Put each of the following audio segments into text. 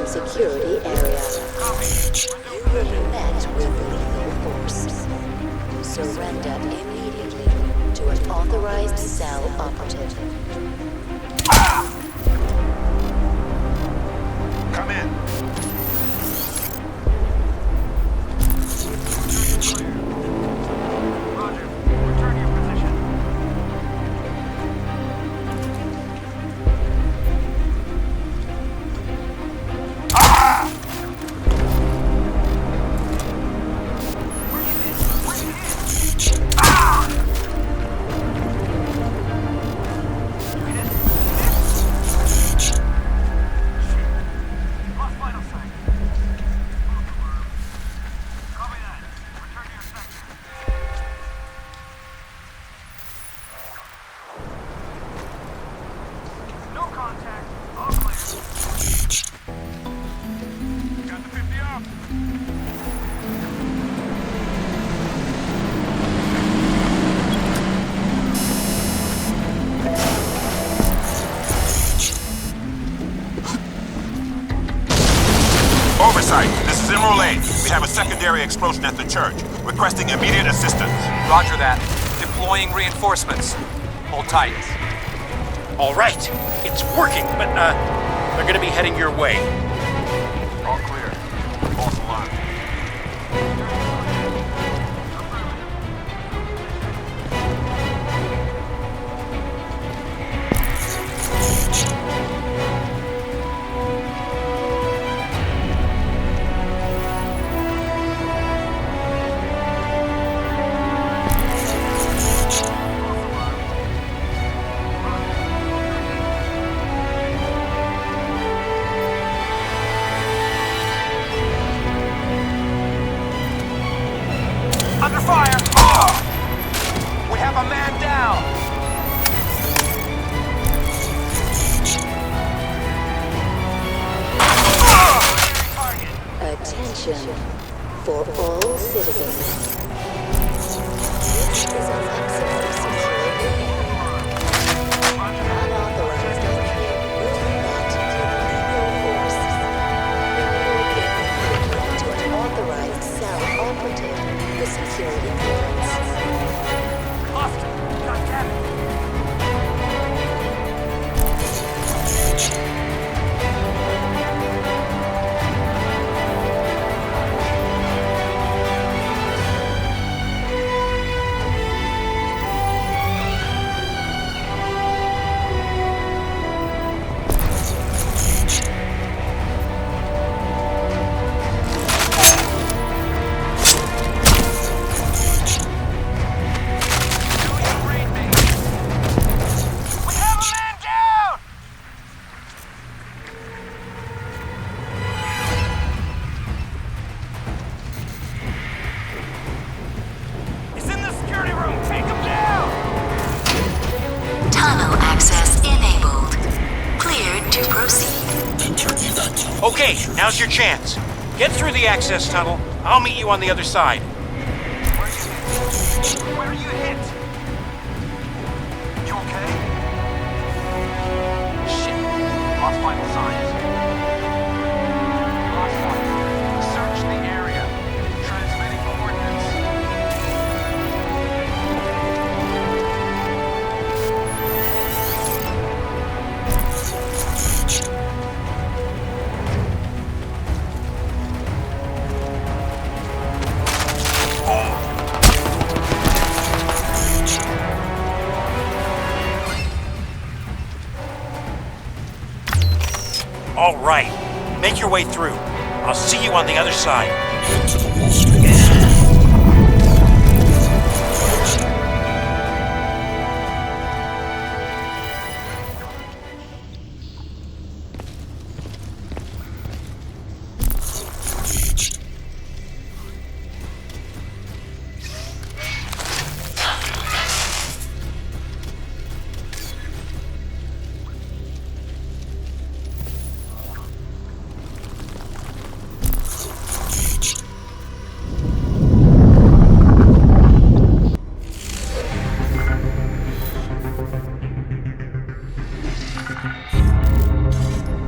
security area. You will be met with lethal force. Surrender immediately to an authorized cell operative. Come in. Roger. Return to your position. Oversight, this is Emerald 8. We have a secondary explosion at the church. Requesting immediate assistance. Roger that. Deploying reinforcements. Hold tight. All right, it's working, but they're gonna be heading your way. All clear. False alarm. Under fire! We have a man down! Attention for all citizens. This is an access security area. Unauthorized entry will be met with lethal force. Report to an authorized cell operative for security clearance. Austin, goddammit. Okay, now's your chance. Get through the access tunnel. I'll meet you on the other side. Where are you hit? You okay? Shit. Lost vital signs. Lost one. Search the area. Transmitting coordinates. All right, make your way through. I'll see you on the other side.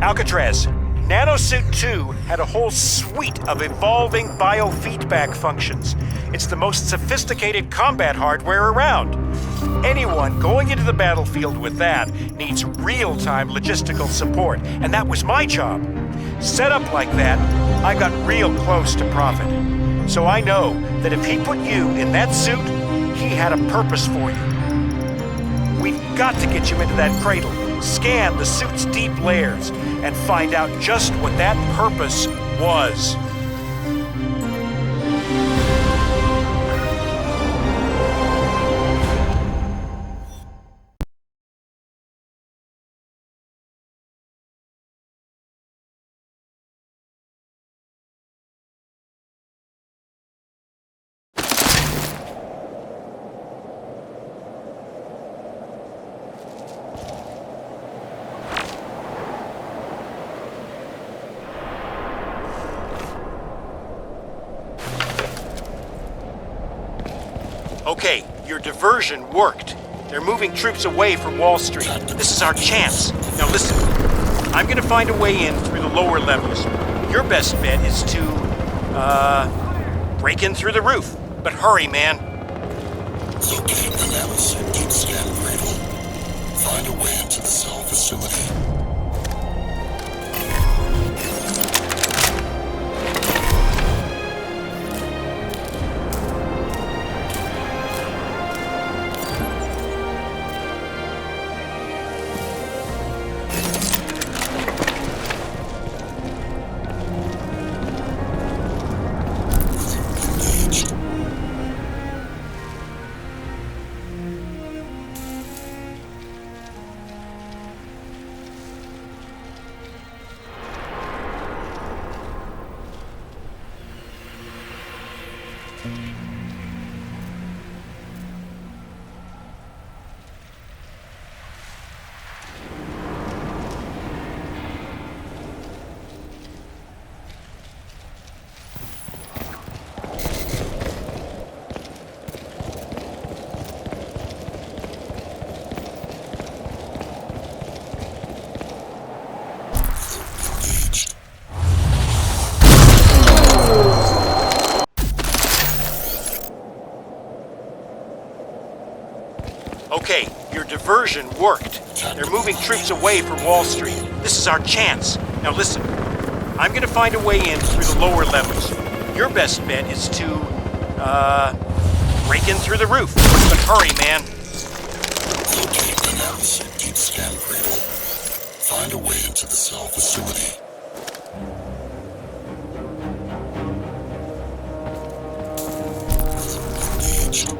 Alcatraz, Nanosuit 2 had a whole suite of evolving biofeedback functions. It's the most sophisticated combat hardware around. Anyone going into the battlefield with that needs real-time logistical support, and that was my job. Set up like that, I got real close to Prophet. So I know that if he put you in that suit, he had a purpose for you. We've got to get you into that cradle, scan the suit's deep layers, and find out just what that purpose was. Okay, your diversion worked. They're moving troops away from Wall Street. This is our chance. Now listen, I'm gonna find a way in through the lower levels. Your best bet is to, break in through the roof. But hurry, man. Locate the nanosuit deep scan cradle. Find a way into the cell facility. Okay, your diversion worked. They're moving troops away from Wall Street. This is our chance. Now listen, I'm gonna find a way in through the lower levels. Your best bet is to, break in through the roof. But hurry, man. Locate the nanosuit deep scan cradle. Find a way into the cell facility. Engaged.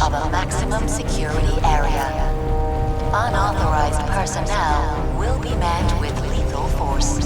of a maximum security area. Unauthorized personnel will be met with lethal force.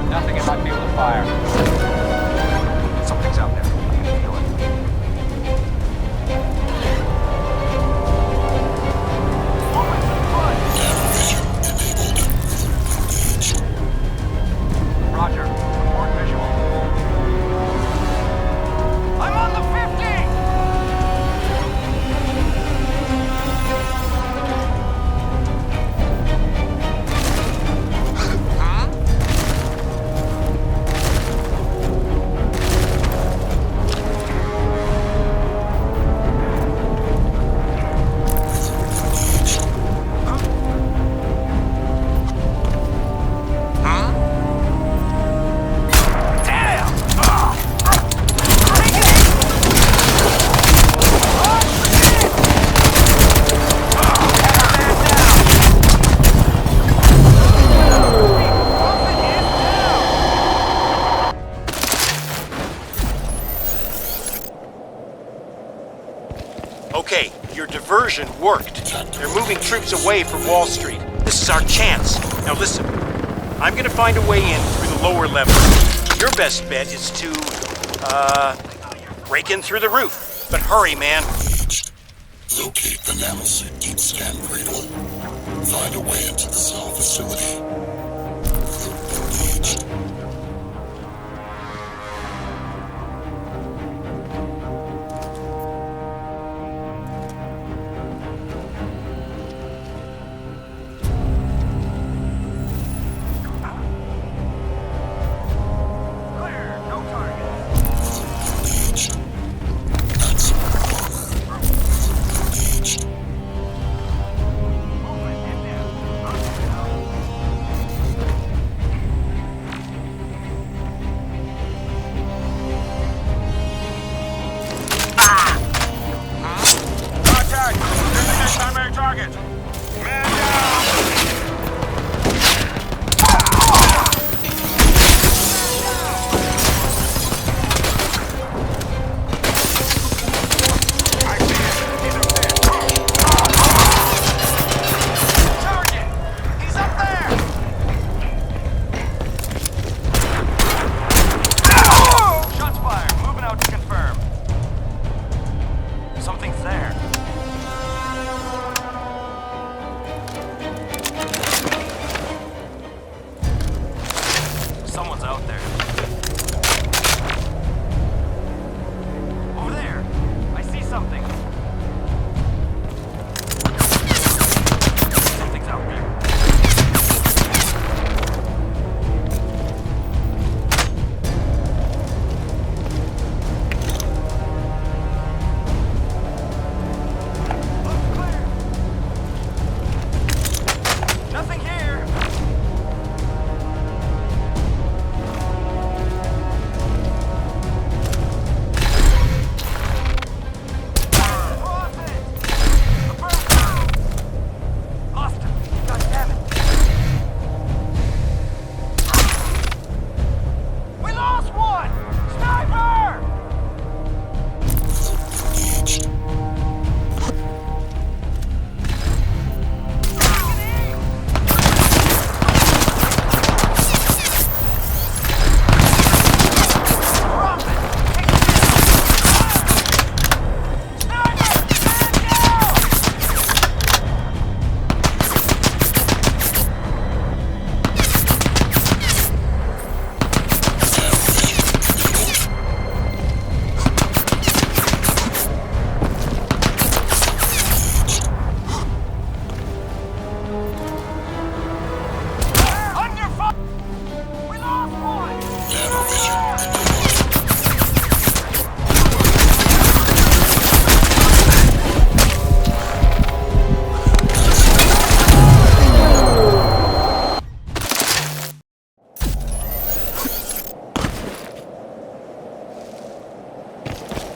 Nothing in my field of fire. Something's out there. I can feel it. Roger. Report visual. I'm on the 50! Okay, your diversion worked. They're moving troops away from Wall Street. This is our chance. Now listen, I'm gonna find a way in through the lower level. Your best bet is to, break in through the roof. But hurry, man. Locate the nanosuit deep scan cradle. Find a way into the cell facility. Engaged. Clear. No target. Engaged. Maximum armor. Engaged. Movement in there.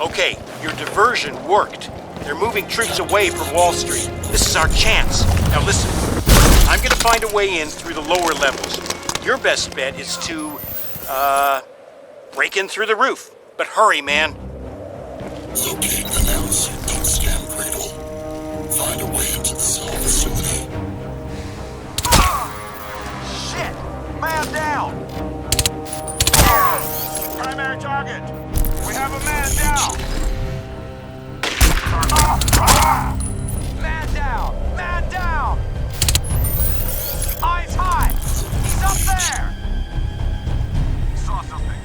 Okay, your diversion worked. They're moving troops away from Wall Street. This is our chance. Now listen, I'm gonna find a way in through the lower levels. Your best bet is to, break in through the roof. But hurry, man. Locate the now-deep scan cradle. Find a way into the cell facility. Shit! Man down! Primary target. We have a man down! Man down! Man down! Eyes high! He's up there! He saw something.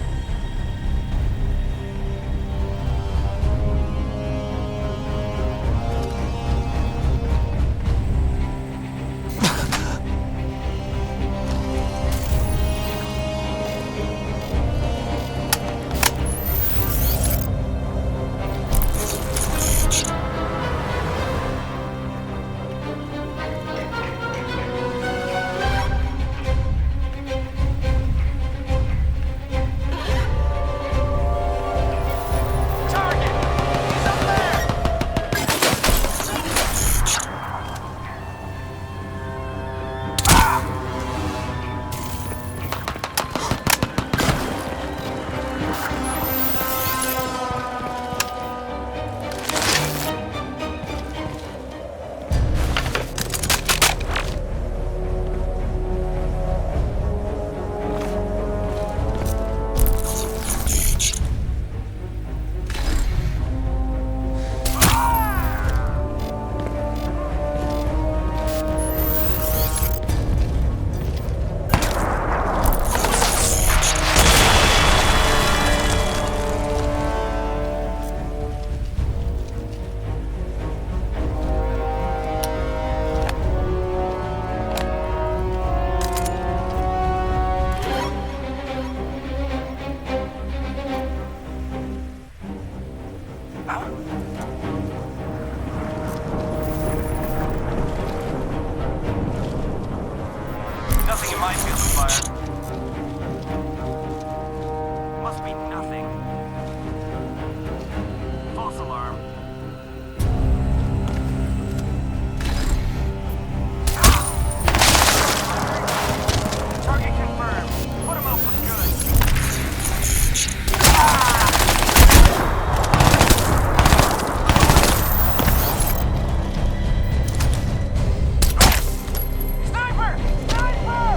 Nothing in my field of fire. Must be nothing. False alarm. Target confirmed. Put him out for good. Sniper! Sniper!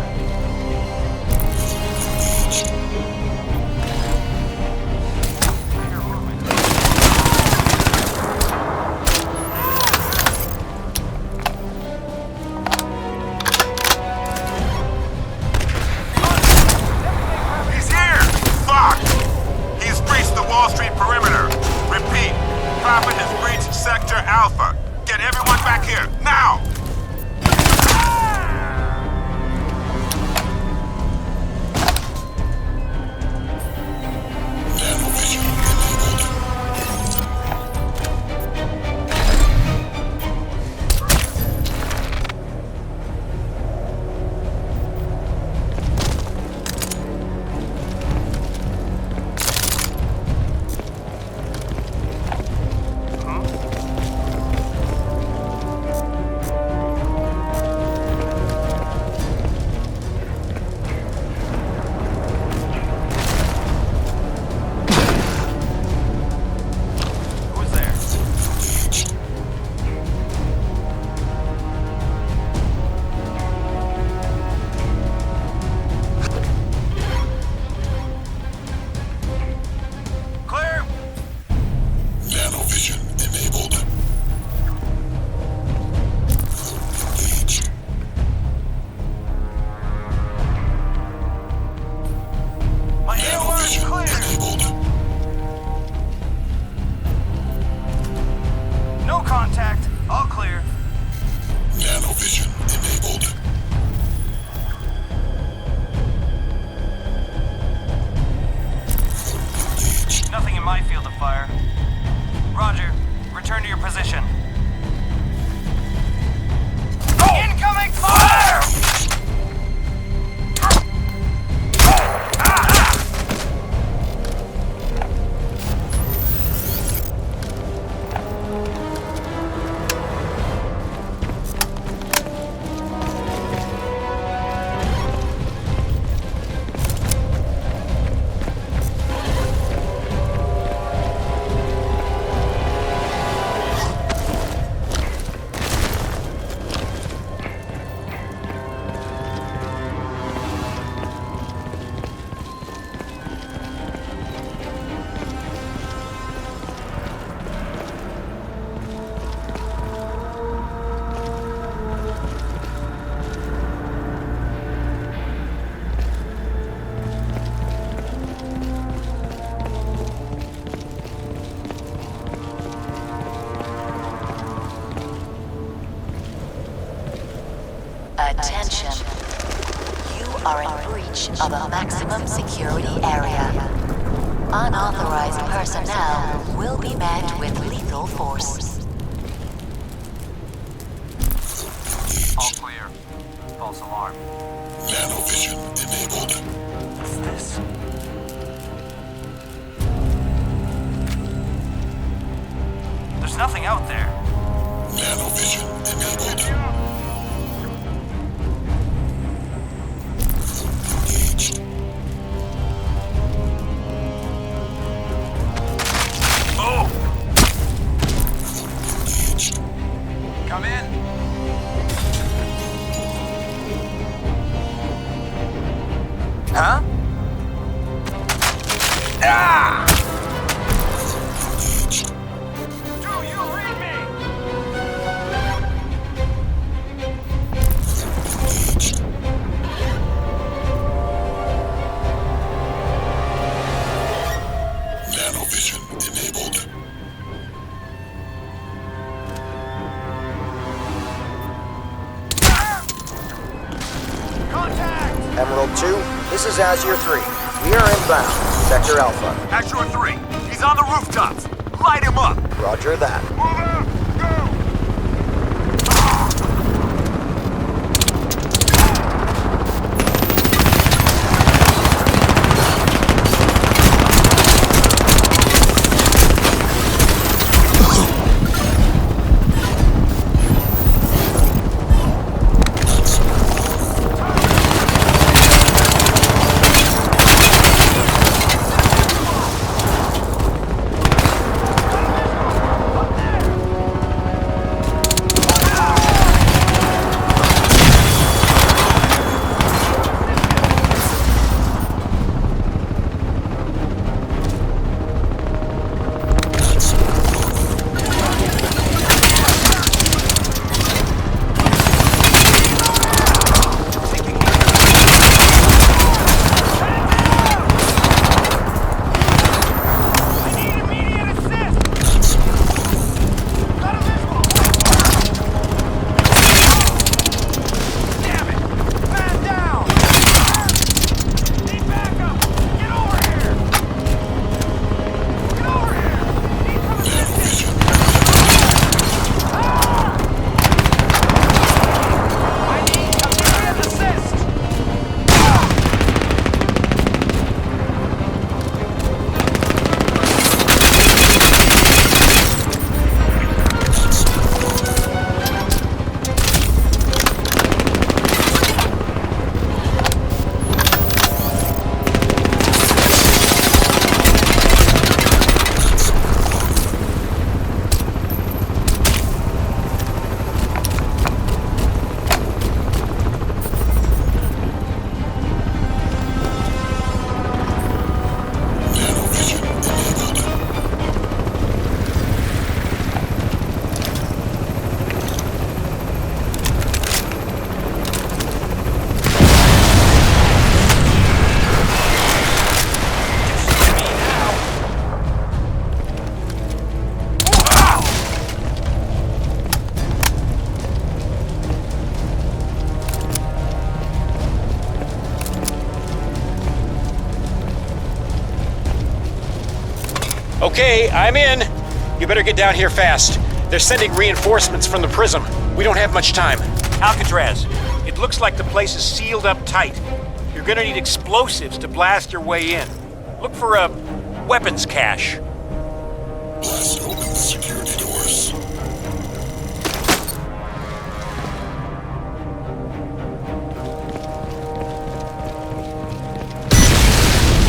He's here! Fuck! He's breached the Wall Street perimeter. Repeat, Prophet has breached Sector Alpha. Get everyone back here, now! Nanovision enabled. Who's there? Clear! Nanovision enabled. Engage. My AOR is Nanovision clear! enabled. No contact. All clear. Nanovision enabled. Engage. Nothing in my field of fire. Roger. Return to your position. Incoming fire! are in breach of a maximum security area. Unauthorized personnel will be met with lethal force. All clear. False alarm. Nanovision enabled. What's this? There's nothing out there. Nanovision enabled. Engaged. Oh! Engaged. Come in. Huh? Ah! Engaged. Do you read me? Engaged. Nanovision enabled. Contact! Emerald 2, this is Azure 3. We are inbound. Sector Alpha. Azure 3, he's on the rooftops. Light him up. Roger that. Move out. Go. Okay, I'm in. You better get down here fast. They're sending reinforcements from the prism. We don't have much time. Alcatraz, it looks like the place is sealed up tight. You're gonna need explosives to blast your way in. Look for a weapons cache. Blast open the security doors.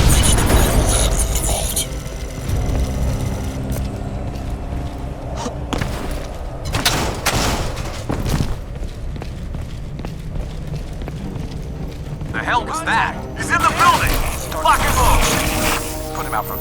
Reach the vital lab in the vault. The hell was that? He's in the building. Lock and load. Put him out from.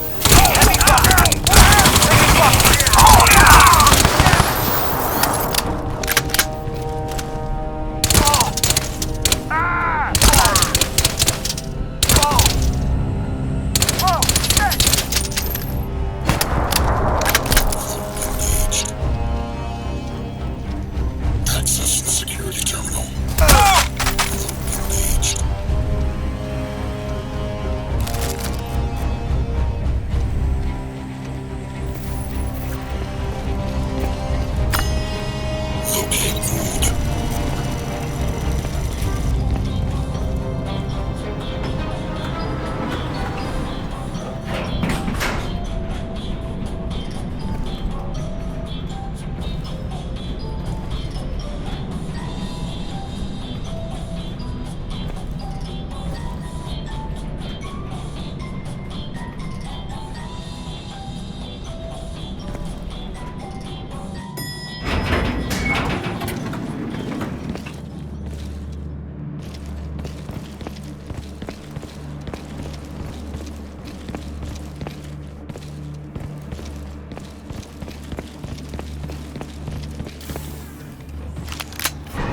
Access the security terminal. Engaged.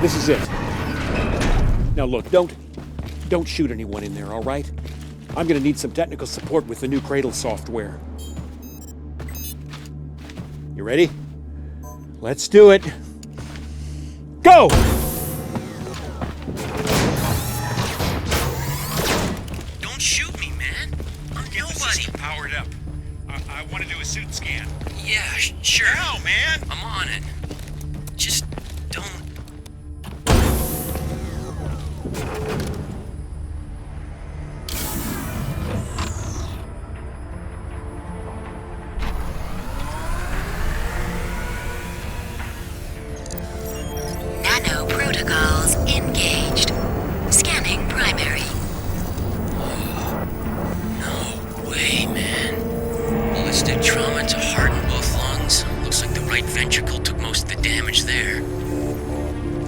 This is it. Now look, don't shoot anyone in there, all right? I'm gonna need some technical support with the new Cradle software. You ready? Let's do it. Go! Don't shoot me, man. I'm nobody. Powered up. I want to do a suit scan. Yeah, sure. Now, man! I'm on it. Just don't... Nano protocols engaged. Scanning primary. No way, man. Ballistic trauma to heart and both lungs. Looks like the right ventricle took most of the damage there.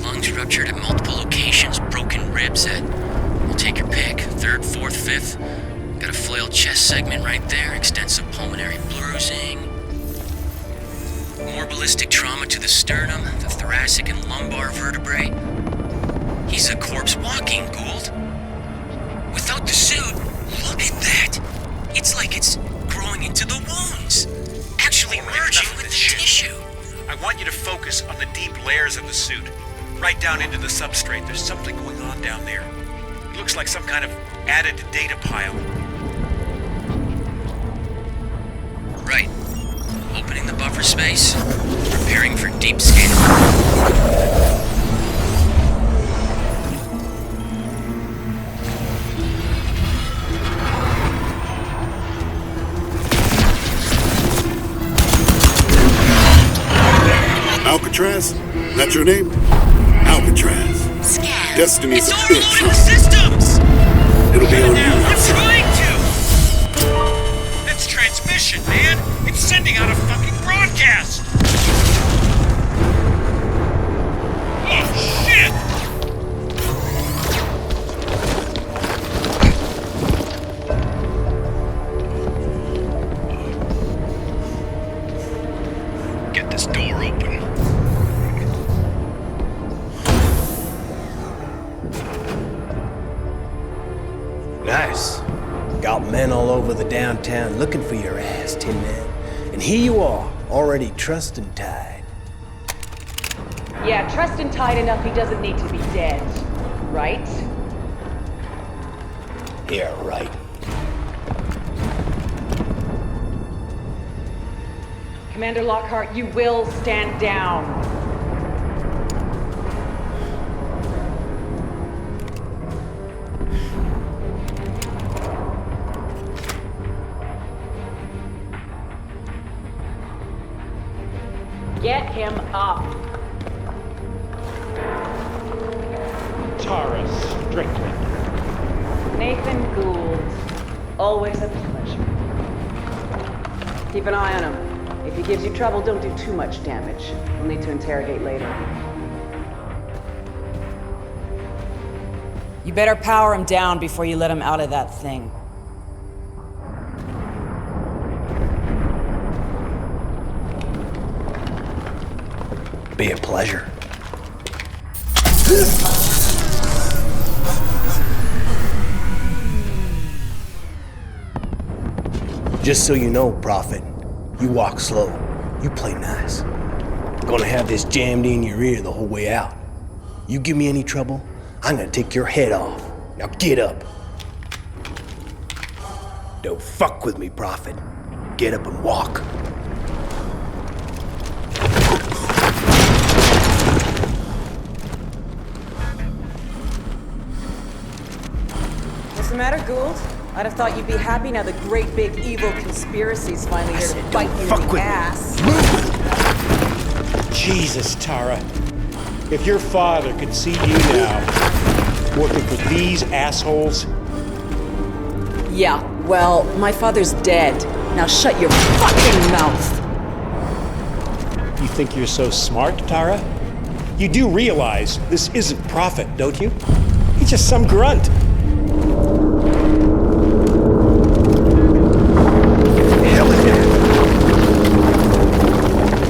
Lungs ruptured at multiple locations, broken ribs at... Well, take your pick. 3rd, 4th, 5th. Got a flailed chest segment right there, extensive pulmonary bruising. More ballistic trauma to the sternum, the thoracic and lumbar vertebrae. He's a corpse walking, Gould. Without the suit, look at that! It's like it's growing into the wounds. Actually merging with the tissue. I want you to focus on the deep layers of the suit. Right down into the substrate. There's something going on down there. It looks like some kind of added data pile. Right. Opening the buffer space. Preparing for deep scan. Alcatraz? That your name? Alcatraz. Scan. Destiny's a It's bitch. overloading systems! It'll be on you. I'm trying to! That's transmission, man! It's sending out a fucking broadcast! Oh, shit! Get this door open. Nice. Got men all over the downtown looking for your ass, Tin Man. And here you are, already trussed and tied. Yeah, trussed and tied enough he doesn't need to be dead. Right? Yeah, right. Commander Lockhart, you will stand down. Get him up. Tara Strickland. Nathan Gould. Always a pleasure. Keep an eye on him. If he gives you trouble, don't do too much damage. We'll need to interrogate later. You better power him down before you let him out of that thing. Be a pleasure. Just so you know, Prophet, you walk slow. You play nice. I'm gonna have this jammed in your ear the whole way out. You give me any trouble, I'm gonna take your head off. Now get up. Don't fuck with me, Prophet. Get up and walk. What's the matter, Gould? I'd have thought you'd be happy now the great big evil conspiracy's finally here to bite you in the ass. Jesus, Tara. If your father could see you now, working for these assholes... Yeah, well, my father's dead. Now shut your fucking mouth! You think you're so smart, Tara? You do realize this isn't Prophet, don't you? He's just some grunt.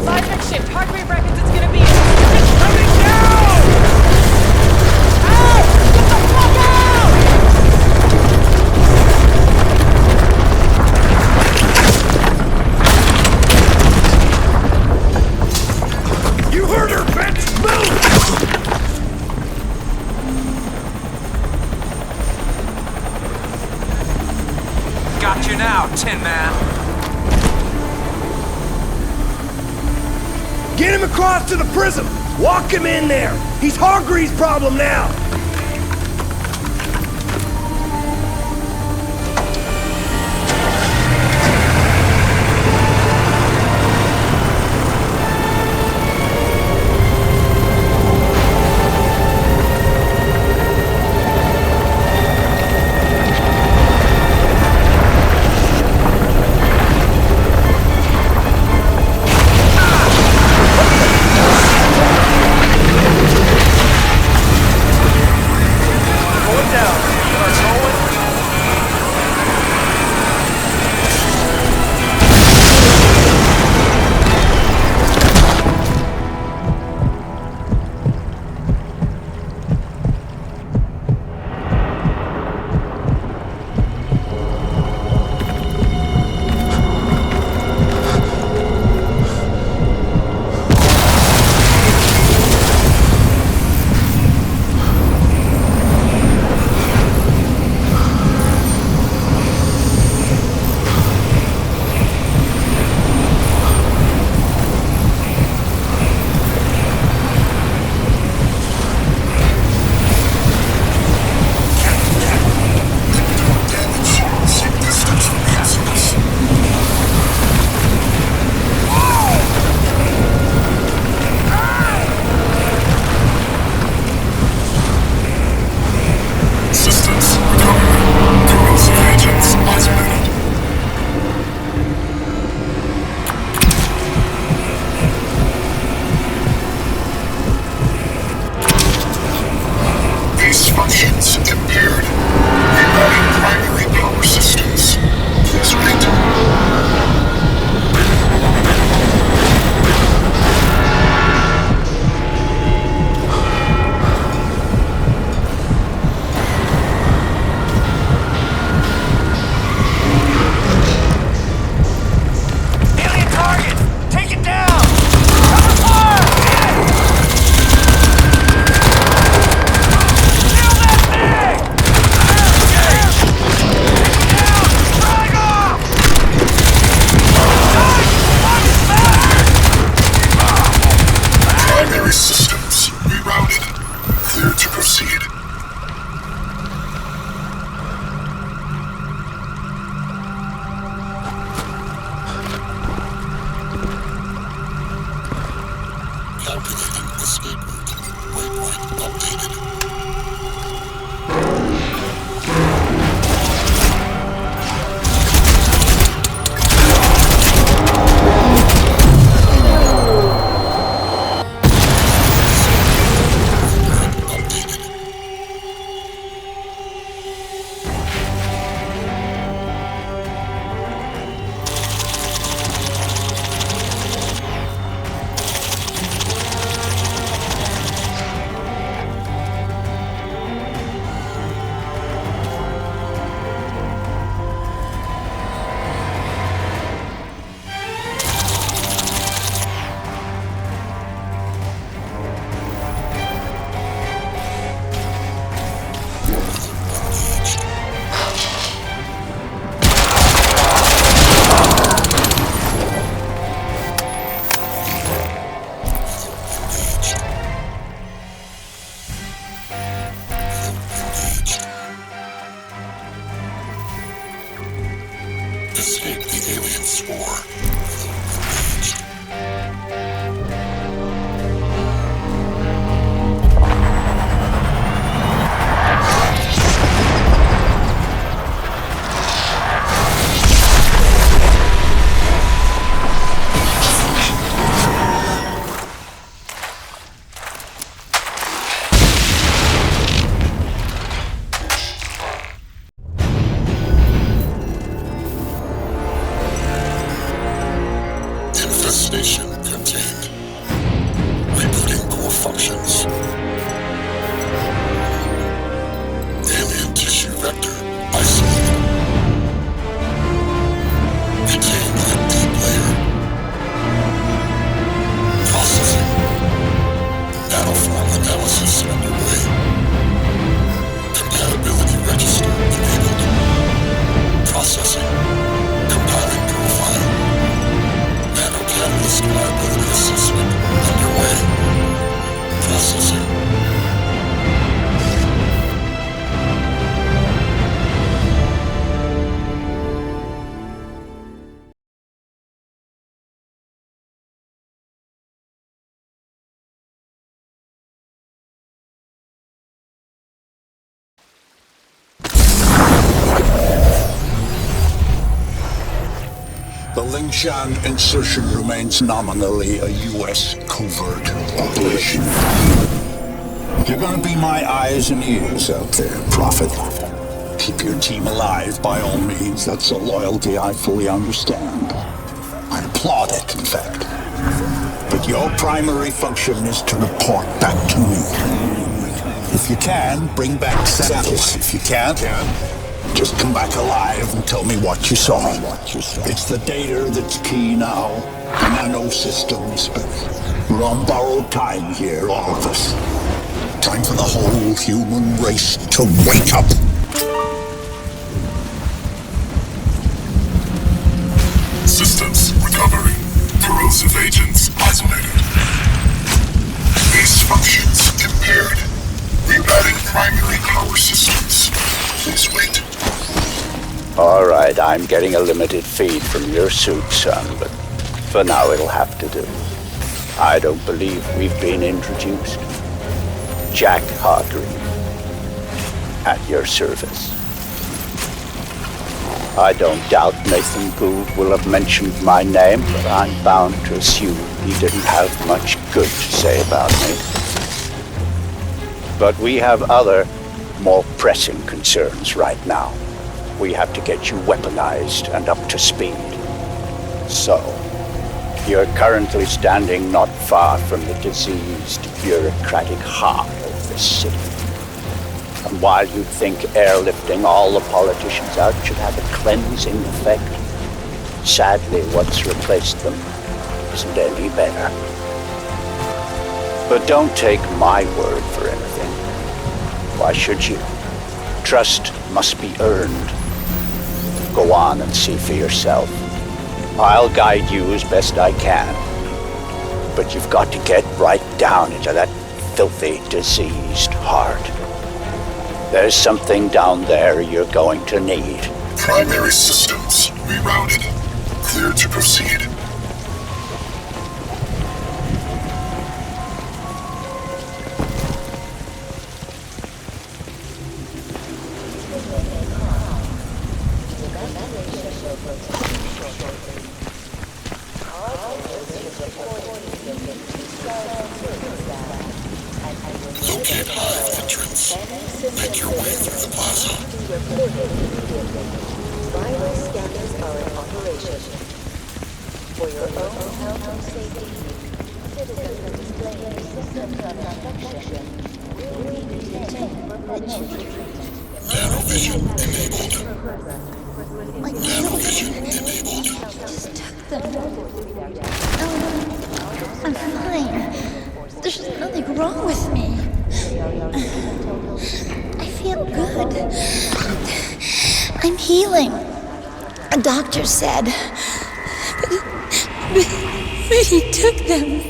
Seismic shift, heart rate records, it's gonna be... It's coming down! Get him across to the prism! Walk him in there! He's Hargreaves' problem now! Escape the alien spore. Infestation contained. Rebooting core functions. Alien tissue vector isolated. Contained in deep layer. Processing. Nanoform analysis underway. Compatibility register enabled. Processing. Compiling profile. Catalyst liability assessment. The Lingshan insertion remains nominally a U.S. covert operation. You're gonna be my eyes and ears out there, Prophet. Keep your team alive by all means. That's a loyalty I fully understand. I applaud it, in fact. But your primary function is to report back to me. If you can, bring back samples. If you can't, just come back alive and tell me what you saw. It's the data that's key now. The nano systems. We're on borrowed time here, all of us. Time for the whole human race to wake up. Systems recovering. Corrosive agents isolated. Base functions impaired. Rerouting primary power systems. Please wait. Alright, I'm getting a limited feed from your suit, son, but for now it'll have to do. I don't believe we've been introduced. Jack Hargrave, at your service. I don't doubt Nathan Gould will have mentioned my name, but I'm bound to assume he didn't have much good to say about me. But we have other, more pressing concerns right now. We have to get you weaponized and up to speed. So, you're currently standing not far from the diseased, bureaucratic heart of this city. And while you think airlifting all the politicians out should have a cleansing effect, sadly what's replaced them isn't any better. But don't take my word for anything. Why should you? Trust must be earned. Go on and see for yourself. I'll guide you as best I can. But you've got to get right down into that filthy, diseased heart. There's something down there you're going to need. Primary systems rerouted. Clear to proceed. Locate hive entrance. Make your way through the plaza. Viral scanners are in operation. For your own health and safety, citizens displaying systems of infection will be detained for treatment. Nanovision enabled. Nanovision enabled. Just took them. Oh, I'm fine. There's nothing wrong with me. I feel good. I'm healing. A doctor said. But he took them.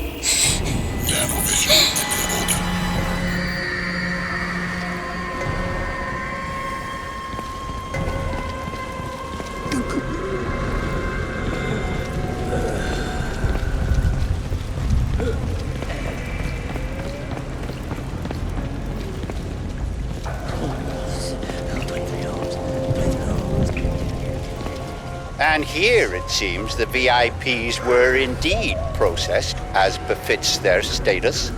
Nanovision enabled. And here, it seems, the VIPs were indeed processed, as befits their status.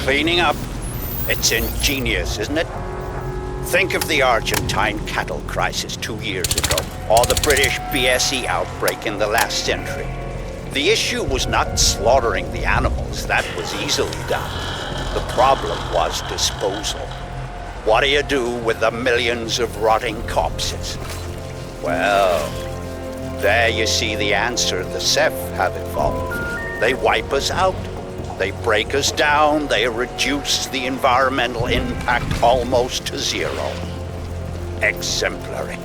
Cleaning up. It's ingenious, isn't it? Think of the Argentine cattle crisis 2 years ago, or the British BSE outbreak in the last century. The issue was not slaughtering the animals, that was easily done. The problem was disposal. What do you do with the millions of rotting corpses? Well, there you see the answer the Ceph have evolved. They wipe us out. They break us down. They reduce the environmental impact almost to zero. Exemplary.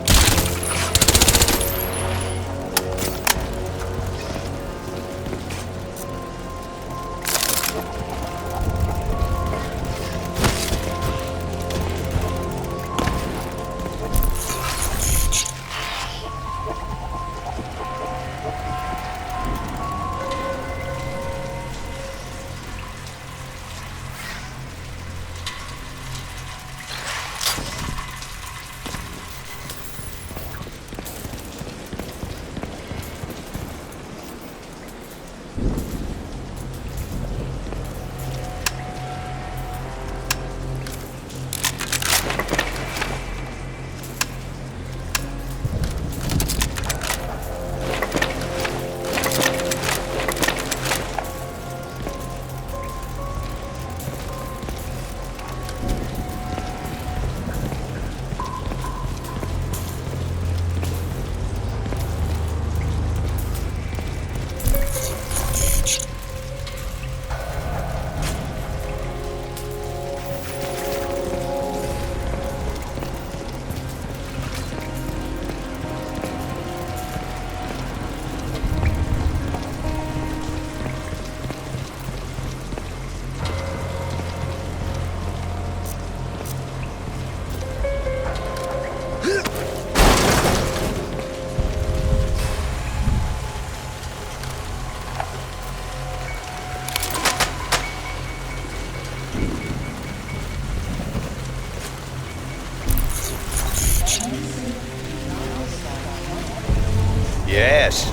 Yes,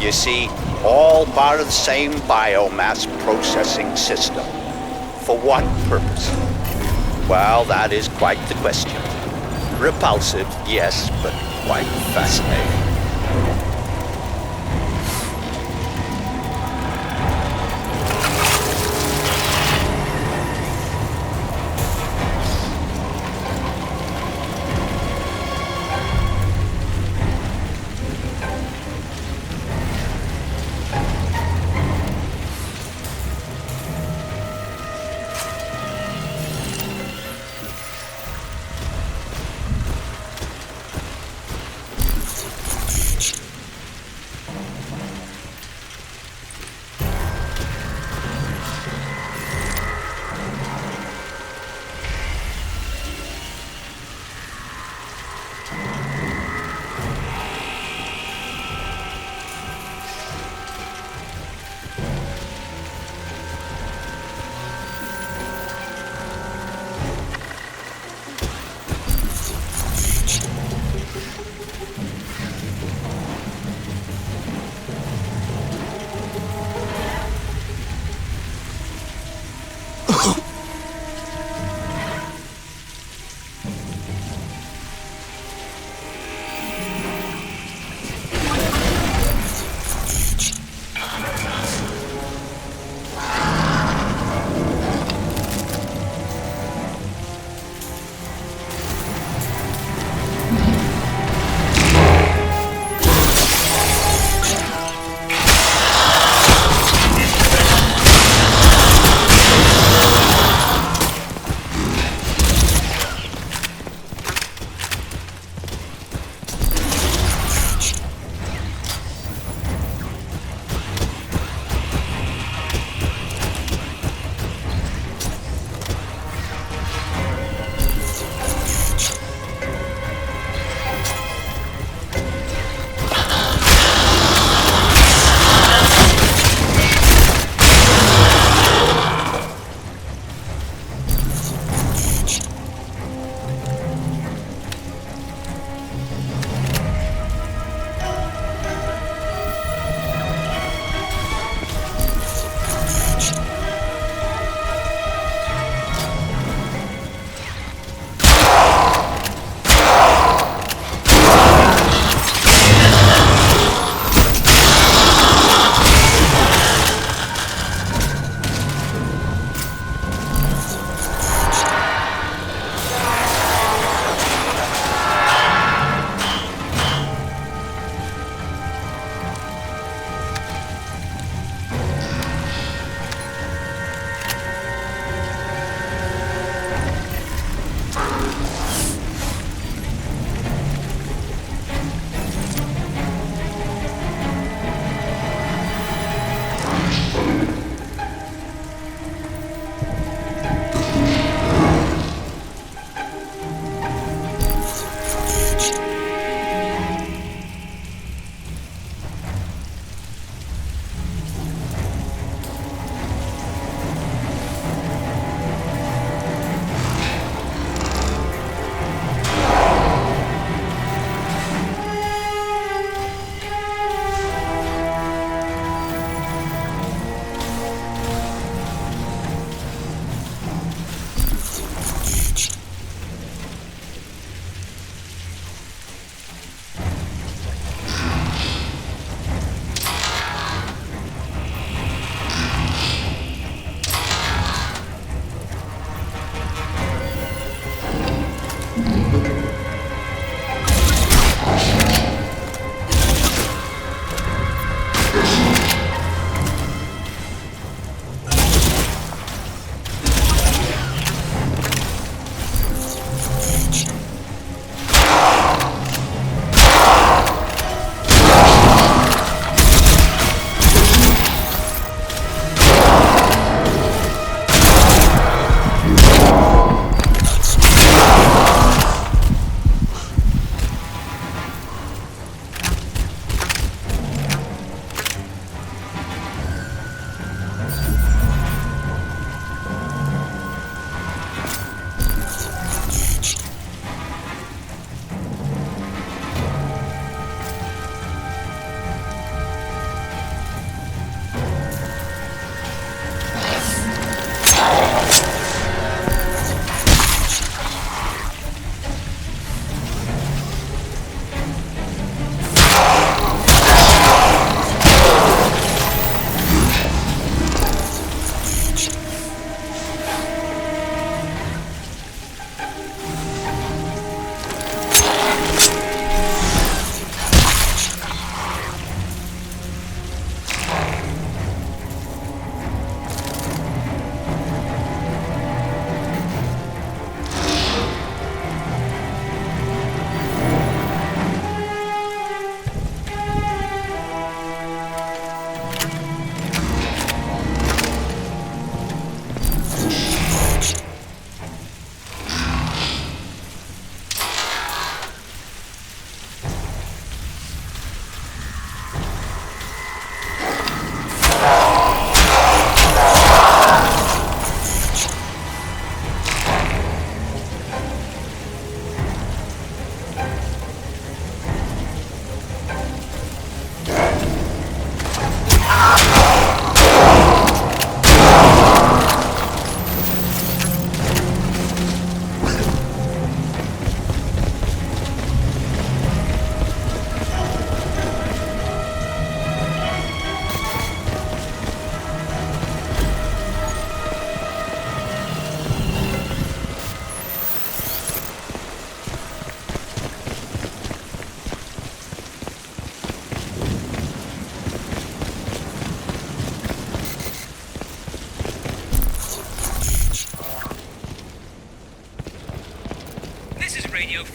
you see, all part of the same biomass processing system. For what purpose? Well, that is quite the question. Repulsive, yes, but quite fascinating.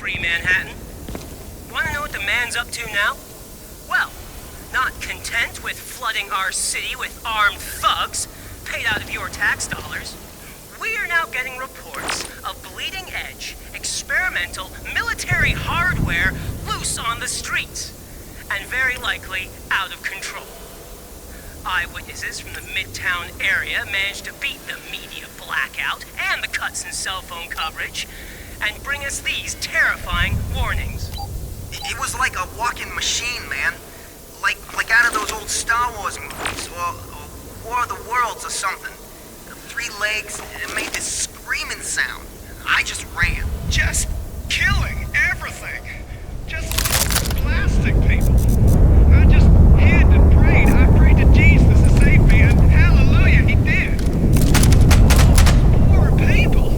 free Manhattan. Wanna know what the man's up to now? Well, not content with flooding our city with armed thugs, paid out of your tax dollars, we are now getting reports of bleeding-edge, experimental military hardware loose on the streets, and very likely out of control. Eyewitnesses from the Midtown area managed to beat the media blackout and the cuts in cell phone coverage, and bring us these terrifying warnings. It was like a walking machine, man. Like out of those old Star Wars movies, or War of the Worlds or something. The 3 legs, it made this screaming sound. I just ran. Just killing everything. Just blasting people. I just hid and prayed. I prayed to Jesus to save me, and hallelujah, he did. Poor people.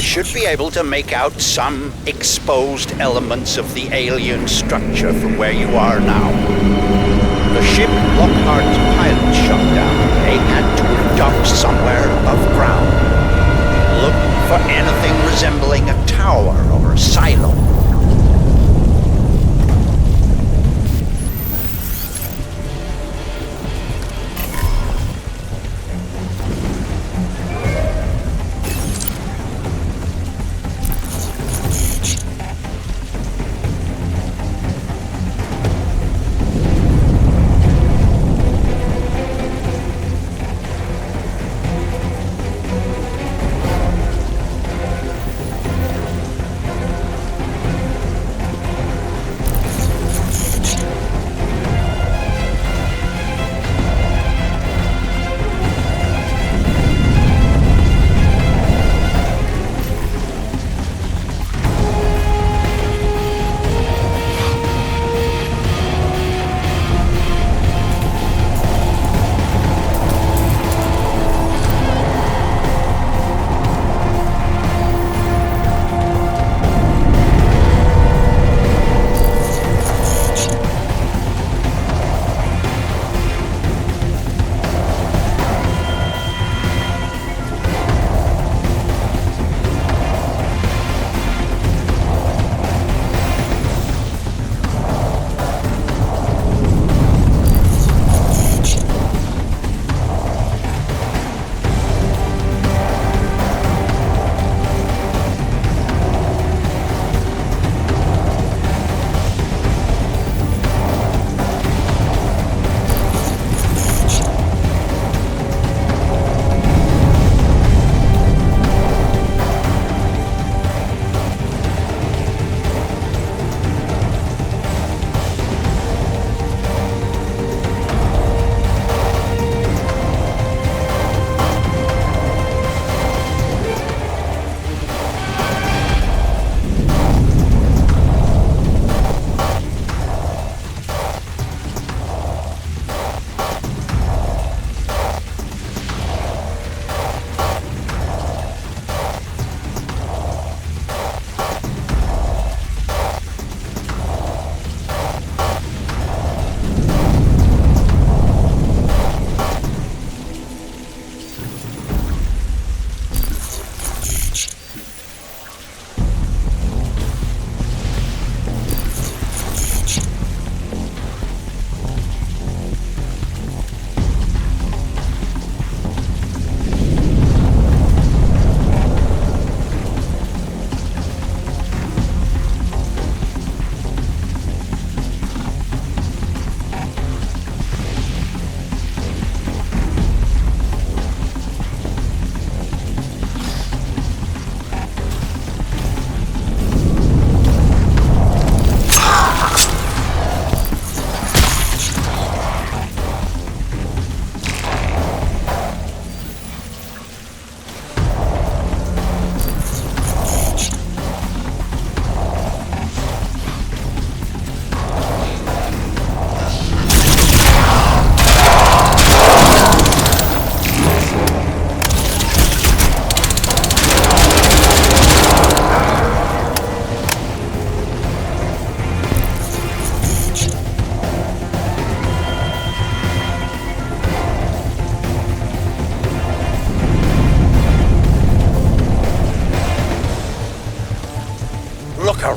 Should be able to make out some exposed elements of the alien structure from where you are now. The ship Lockhart's pilot shot down. They had to have docked somewhere above ground. Look for anything resembling a tower or a silo.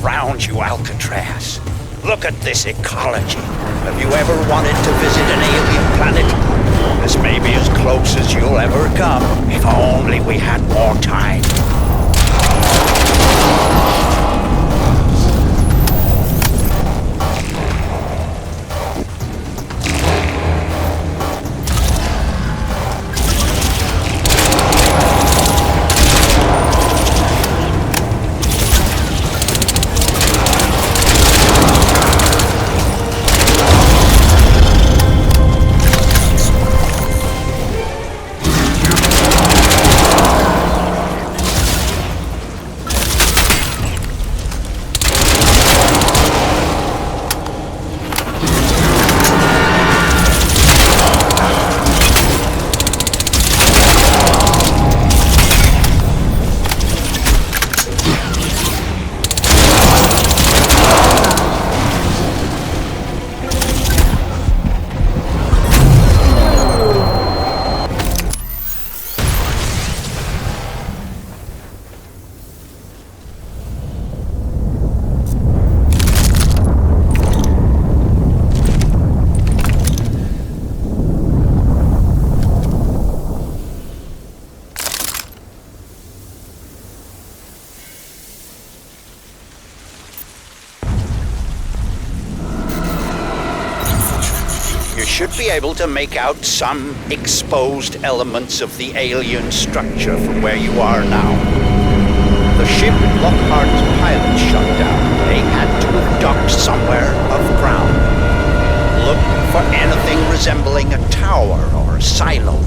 around you, Alcatraz. Look at this ecology. Have you ever wanted to visit an alien planet? This may be as close as you'll ever come, if only we had more time. Should be able to make out some exposed elements of the alien structure from where you are now. The ship Lockhart's pilot shut down. They had to have docked somewhere above ground. Look for anything resembling a tower or a silo.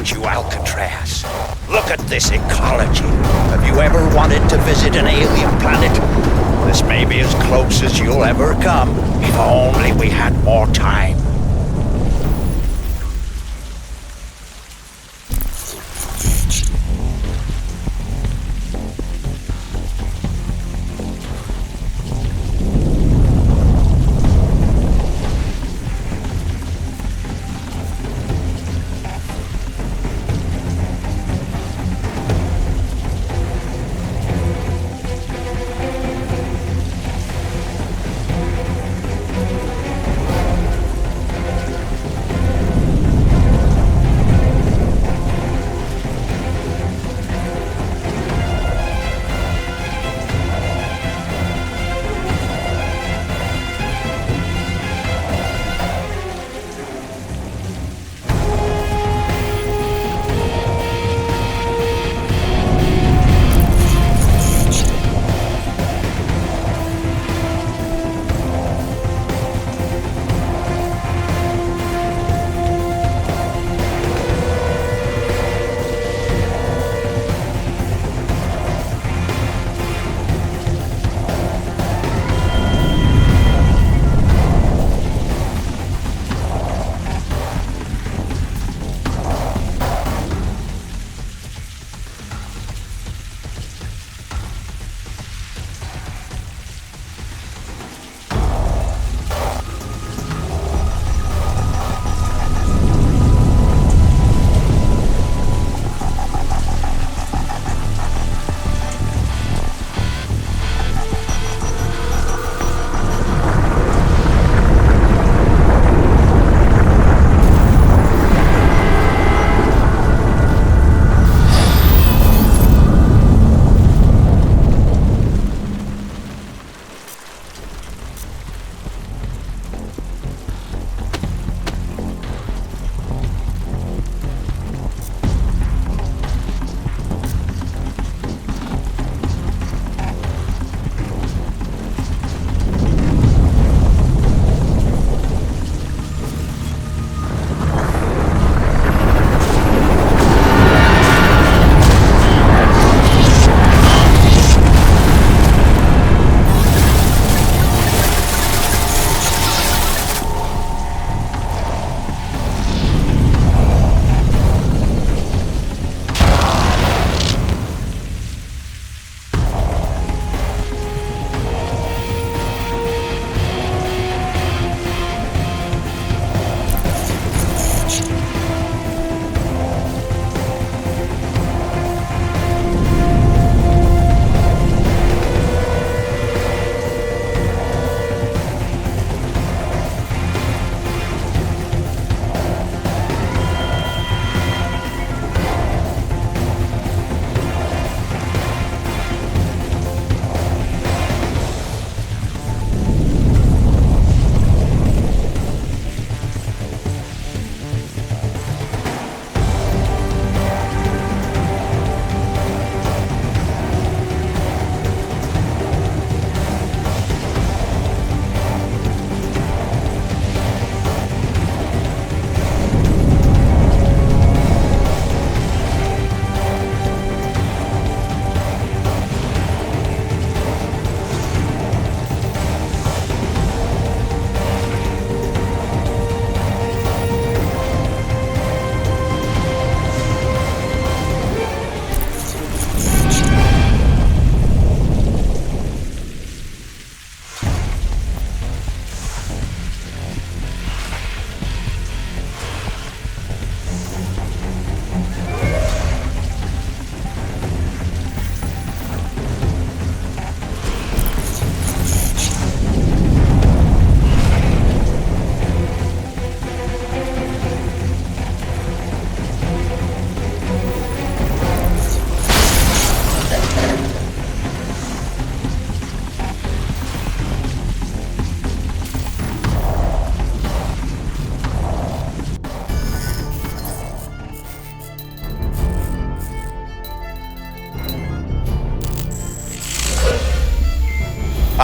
You, Alcatraz. Look at this ecology. Have you ever wanted to visit an alien planet? This may be as close as you'll ever come, if only we had more time.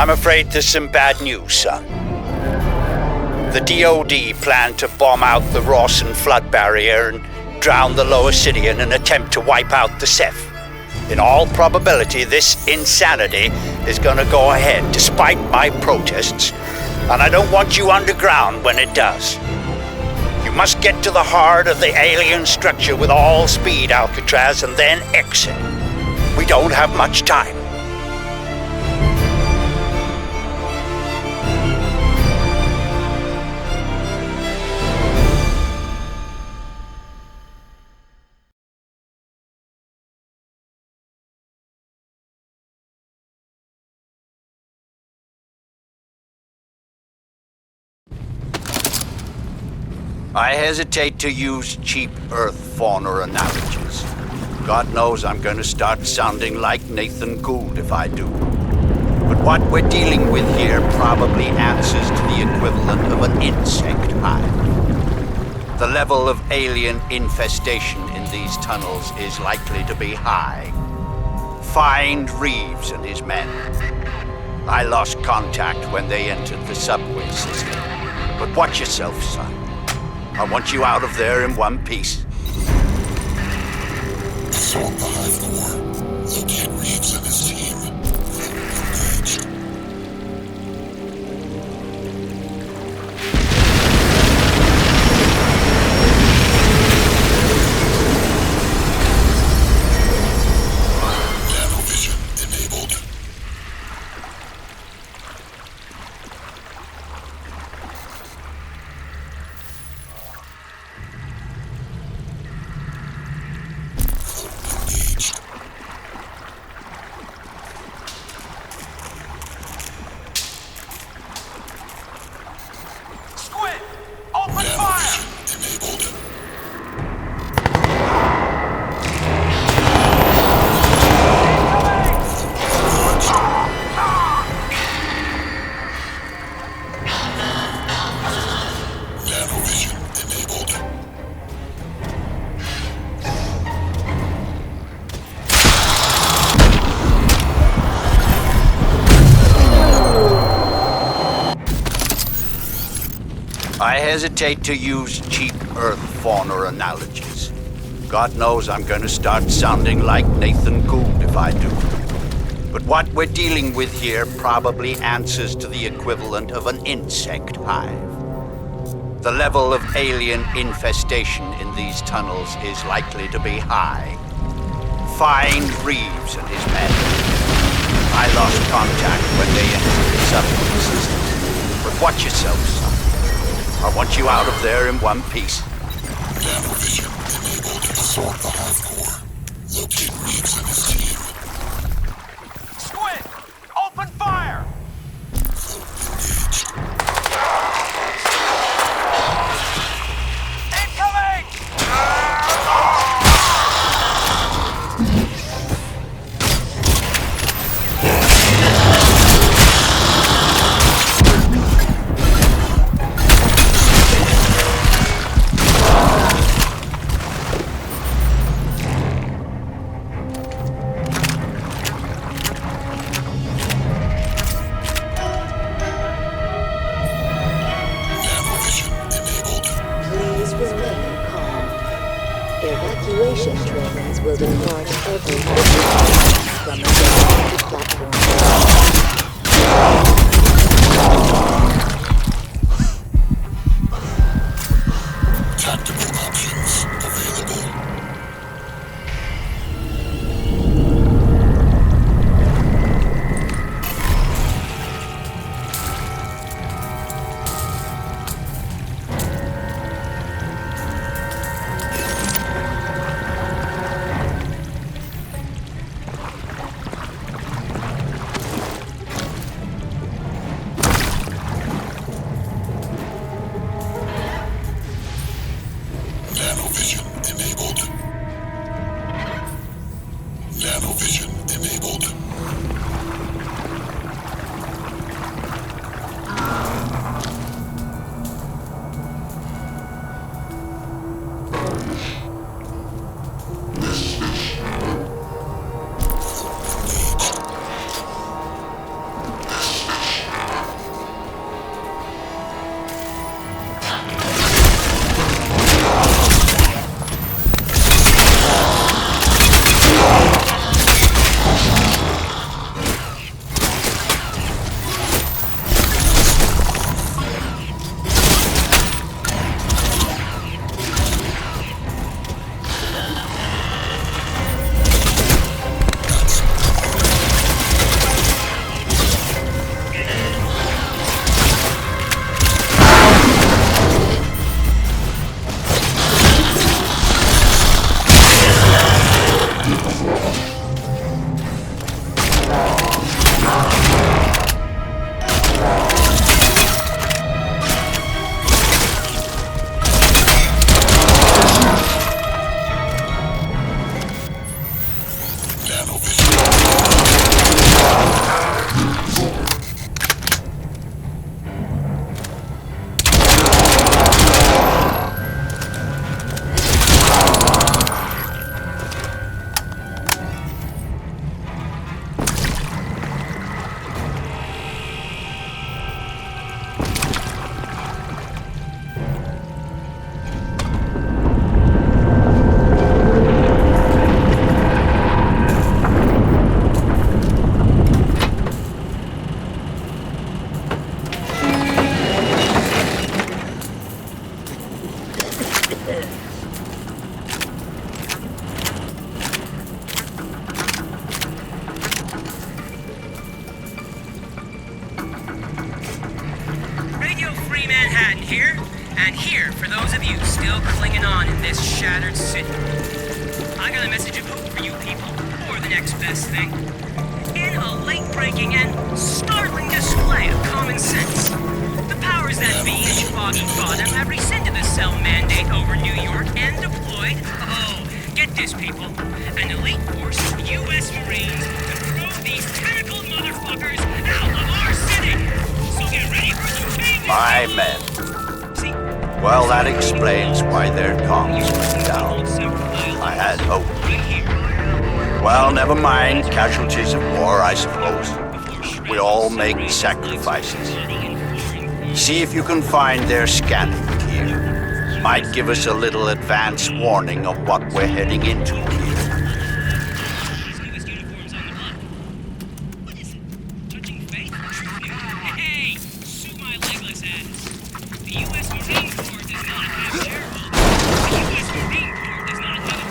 I'm afraid there's some bad news, son. The DoD plan to bomb out the Rawson flood barrier and drown the lower city in an attempt to wipe out the Ceph. In all probability, this insanity is gonna go ahead, despite my protests, and I don't want you underground when it does. You must get to the heart of the alien structure with all speed, Alcatraz, and then exit. We don't have much time. I hesitate to use cheap Earth fauna analogies. God knows I'm going to start sounding like Nathan Gould if I do. But what we're dealing with here probably answers to the equivalent of an insect hive. The level of alien infestation in these tunnels is likely to be high. Find Reeves and his men. I lost contact when they entered the subway system. But watch yourself, son. I want you out of there in one piece. Assault the Hive Core. Locate Reeves and his team. Engaged. Nanovision enabled. I hesitate to use cheap Earth fauna analogies. God knows I'm going to start sounding like Nathan Gould if I do. But what we're dealing with here probably answers to the equivalent of an insect hive. The level of alien infestation in these tunnels is likely to be high. Find Reeves and his men. I lost contact when they entered the subway system. But watch yourself, son. I want you out of there in one piece. Nanovision enabled. Assault the Hive Core. Locate Reeves and his team. Squid! Open fire! Engaged. Incoming! Evacuation trains will depart every 50 minutes from the designated platform. Tactical options available. city. I got a message of hope for you people, or the next best thing. In a late-breaking and startling display of common sense, the powers that be in Foggy Bottom have rescinded the cell mandate over New York and deployed, get this people, an elite force of U.S. Marines to throw these tentacled motherfuckers out of our city! So get ready for some changes! My men. Well, that explains why their comms went down. I had hope. Well, never mind. Casualties of war, I suppose. We all make sacrifices. See if you can find their scanning gear. Might give us a little advance warning of what we're heading into here. Hey, sue my legless ass. The U.S. Marine Corps does not have shareholders. The U.S. Marine Corps does not have a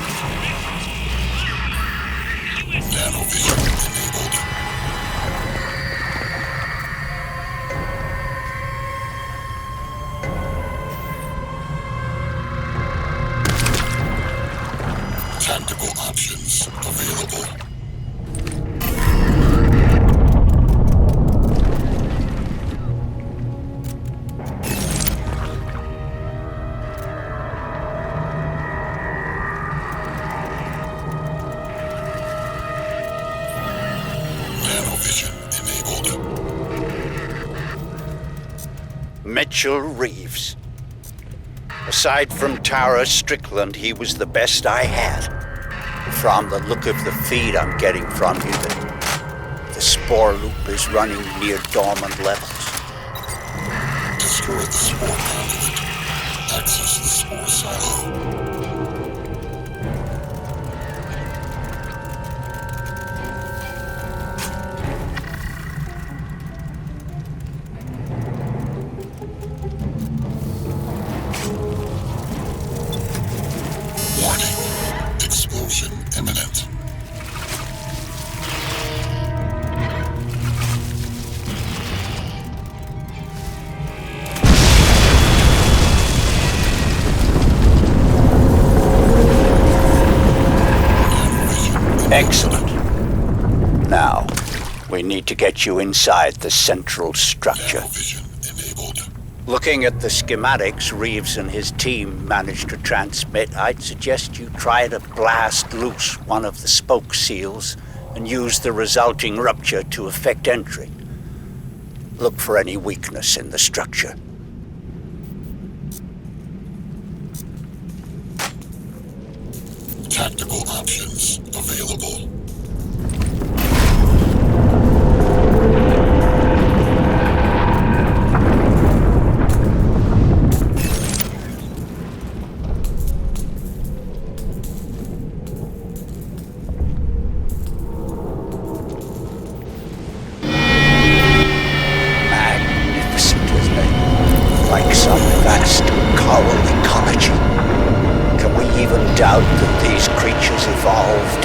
Nanovision enabled. Tactical options available. Nanovision enabled. Mitchell Reeves. Aside from Tara Strickland, he was the best I had. From the look of the feed I'm getting from you, the spore loop is running near dormant levels. Destroy the spore conduit. Access the spore silo. Warning. Explosion imminent. Excellent. Now, we need to get you inside the central structure. Looking at the schematics Reeves and his team managed to transmit, I'd suggest you try to blast loose one of the spoke seals and use the resulting rupture to effect entry. Look for any weakness in the structure. Tactical options available. Magnificent, isn't it? Like some vast coral ecology. Can we even doubt that these creatures evolved